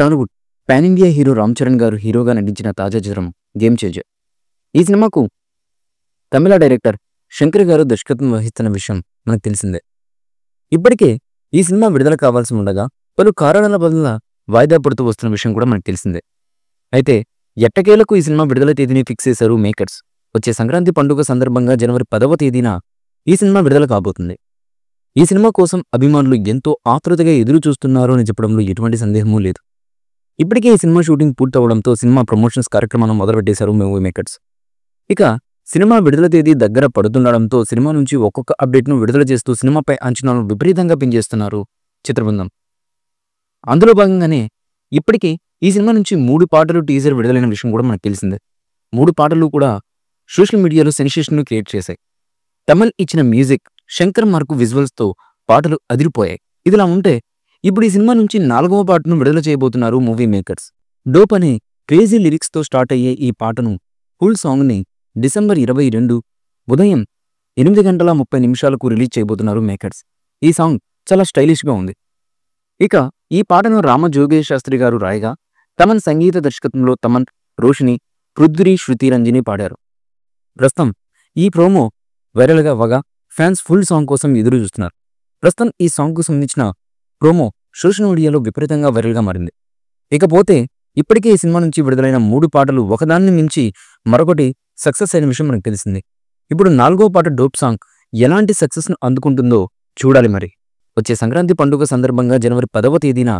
Tollywood pan India hero Ram Charan గారు హీరోగా నటించిన తాజా చిత్రం గేమ్ చేంజర్. ఈ సినిమాకు తమిళ డైరెక్టర్ శంకర్ గారు దర్శకత్వం వహిస్తున్న విషయం మనకు తెలిసిందే. ఇప్పటికే ఈ సినిమా విడుదల కావాల్సి ఉండగా పలు కారణాల వల్ల వాయిదా పడుతూ వస్తున్న విషయం కూడా మనకు తెలిసిందే. అయితే ఎట్టకేలకు ఈ సినిమా విడుదల తేదీని ఫిక్స్ చేశారు మేకర్స్. వచ్చే సంక్రాంతి పండుగ సందర్భంగా జనవరి 10వ తేదీన ఈ సినిమా విడుదల కాబోతుంది. ఈ సినిమా కోసం అభిమానులు ఎంతో ఆతృతగా ఎదురు చూస్తున్నారు అని చెప్పడంలో ఎటువంటి సందేహమూ లేదు. ఇప్పటికే ఈ సినిమా షూటింగ్ పూర్తవడంతో సినిమా ప్రమోషన్స్ కార్యక్రమాలను మొదలుపెట్టేశారు మూవీ మేకర్స్. ఇక సినిమా విడుదల తేదీ దగ్గర పడుతుండడంతో సినిమా నుంచి ఒక్కొక్క అప్డేట్ను విడుదల చేస్తూ సినిమాపై అంచనాలను విపరీతంగా పెంచేస్తున్నారు చిత్రబృందం. అందులో భాగంగానే ఇప్పటికే ఈ సినిమా నుంచి 3 పాటలు టీజర్ విడుదలైన విషయం కూడా మనకు తెలిసిందే. 3 పాటలు కూడా సోషల్ మీడియాలో సెన్సేషన్ క్రియేట్ చేశాయి. తమిళ్ ఇచ్చిన మ్యూజిక్, శంకర్ మార్కు విజువల్స్తో పాటలు అదిరిపోయాయి. ఇదిలా ఉంటే ఇప్పుడు ఈ సినిమా నుంచి 4వ పాటను విడుదల చేయబోతున్నారు మూవీ మేకర్స్. డోప్ అనే క్రేజీ లిరిక్స్తో స్టార్ట్ అయ్యే ఈ పాటను ఫుల్ సాంగ్ని డిసెంబర్ 22 ఉదయం 8:30 రిలీజ్ చేయబోతున్నారు మేకర్స్. ఈ సాంగ్ చాలా స్టైలిష్గా ఉంది. ఇక ఈ పాటను రామ జోగేష్ శాస్త్రి గారు రాయగా తమన్ సంగీత దర్శకత్వంలో తమన్, రోషిని, పృథ్వీ, శృతి రంజని పాడారు. ప్రస్తుతం ఈ ప్రోమో వైరల్గా అవగా ఫ్యాన్స్ ఫుల్ సాంగ్ కోసం ఎదురు చూస్తున్నారు. ప్రస్తుతం ఈ సాంగ్కు సంబంధించిన ప్రోమో సోషల్ మీడియాలో విపరీతంగా వైరల్గా మారింది. ఇకపోతే ఇప్పటికే ఈ సినిమా నుంచి విడుదలైన 3 పాటలు ఒకదాన్ని మించి మరొకటి సక్సెస్ అయిన విషయం మనకు తెలిసింది. ఇప్పుడు 4వ పాట డోప్ సాంగ్ ఎలాంటి సక్సెస్ను అందుకుంటుందో చూడాలి. మరి వచ్చే సంక్రాంతి పండుగ సందర్భంగా జనవరి 10వ తేదీన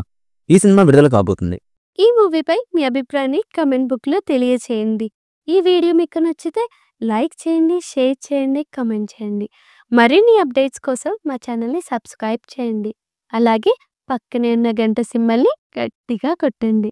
ఈ సినిమా విడుదల కాబోతుంది. ఈ మూవీపై మీ అభిప్రాయాన్ని కమెంట్ బుక్లో తెలియచేయండి. ఈ వీడియో మీకు నచ్చితే లైక్ చేయండి, షేర్ చేయండి, కమెంట్ చేయండి. మరిన్ని అప్డేట్స్ కోసం మా ఛానల్ని సబ్స్క్రైబ్ చేయండి. అలాగే పక్కనే ఉన్న గంట సింబల్ని గట్టిగా కొట్టండి.